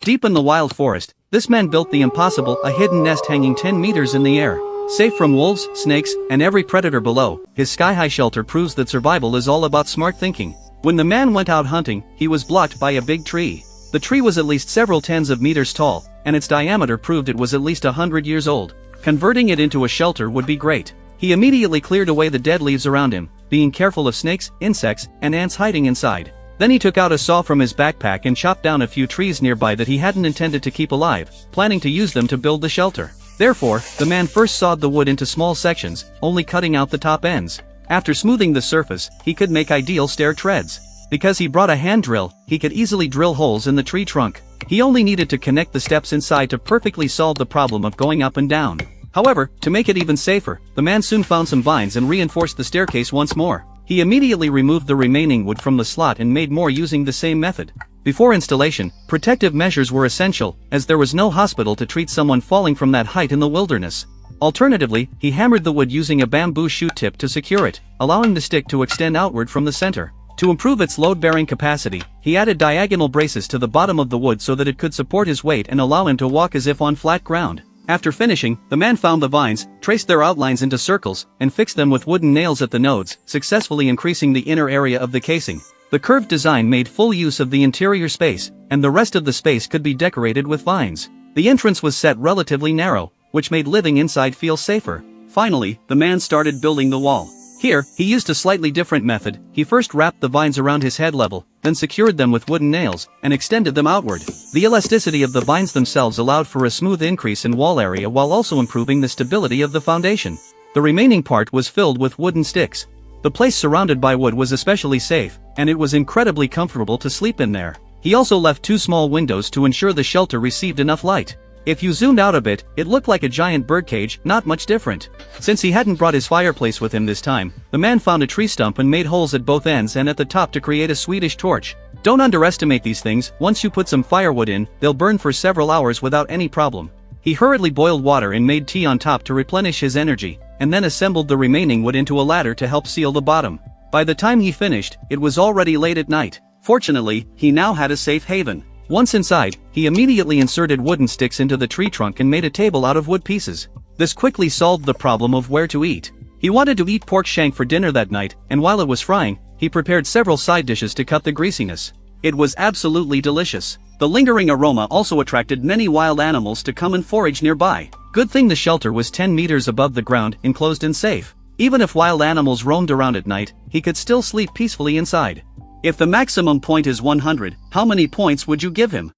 Deep in the wild forest, this man built the impossible, a hidden nest hanging 10 meters in the air. Safe from wolves, snakes, and every predator below, his sky-high shelter proves that survival is all about smart thinking. When the man went out hunting, he was blocked by a big tree. The tree was at least several tens of meters tall, and its diameter proved it was at least 100 years old. Converting it into a shelter would be great. He immediately cleared away the dead leaves around him, being careful of snakes, insects, and ants hiding inside. Then he took out a saw from his backpack and chopped down a few trees nearby that he hadn't intended to keep alive, planning to use them to build the shelter. Therefore, the man first sawed the wood into small sections, only cutting out the top ends. After smoothing the surface, he could make ideal stair treads. Because he brought a hand drill, he could easily drill holes in the tree trunk. He only needed to connect the steps inside to perfectly solve the problem of going up and down. However, to make it even safer, the man soon found some vines and reinforced the staircase once more. He immediately removed the remaining wood from the slot and made more using the same method. Before installation, protective measures were essential, as there was no hospital to treat someone falling from that height in the wilderness. Alternatively, he hammered the wood using a bamboo shoot tip to secure it, allowing the stick to extend outward from the center. To improve its load-bearing capacity, he added diagonal braces to the bottom of the wood so that it could support his weight and allow him to walk as if on flat ground. After finishing, the man found the vines, traced their outlines into circles, and fixed them with wooden nails at the nodes, successfully increasing the inner area of the casing. The curved design made full use of the interior space, and the rest of the space could be decorated with vines. The entrance was set relatively narrow, which made living inside feel safer. Finally, the man started building the wall. Here, he used a slightly different method. He first wrapped the vines around his head level, then secured them with wooden nails, and extended them outward. The elasticity of the vines themselves allowed for a smooth increase in wall area while also improving the stability of the foundation. The remaining part was filled with wooden sticks. The place surrounded by wood was especially safe, and it was incredibly comfortable to sleep in there. He also left 2 small windows to ensure the shelter received enough light. If you zoomed out a bit, it looked like a giant birdcage, not much different. Since he hadn't brought his fireplace with him this time, the man found a tree stump and made holes at both ends and at the top to create a Swedish torch. Don't underestimate these things. Once you put some firewood in, they'll burn for several hours without any problem. He hurriedly boiled water and made tea on top to replenish his energy, and then assembled the remaining wood into a ladder to help seal the bottom. By the time he finished, it was already late at night. Fortunately, he now had a safe haven. Once inside, he immediately inserted wooden sticks into the tree trunk and made a table out of wood pieces. This quickly solved the problem of where to eat. He wanted to eat pork shank for dinner that night, and while it was frying, he prepared several side dishes to cut the greasiness. It was absolutely delicious. The lingering aroma also attracted many wild animals to come and forage nearby. Good thing the shelter was 10 meters above the ground, enclosed and safe. Even if wild animals roamed around at night, he could still sleep peacefully inside. If the maximum point is 100, how many points would you give him?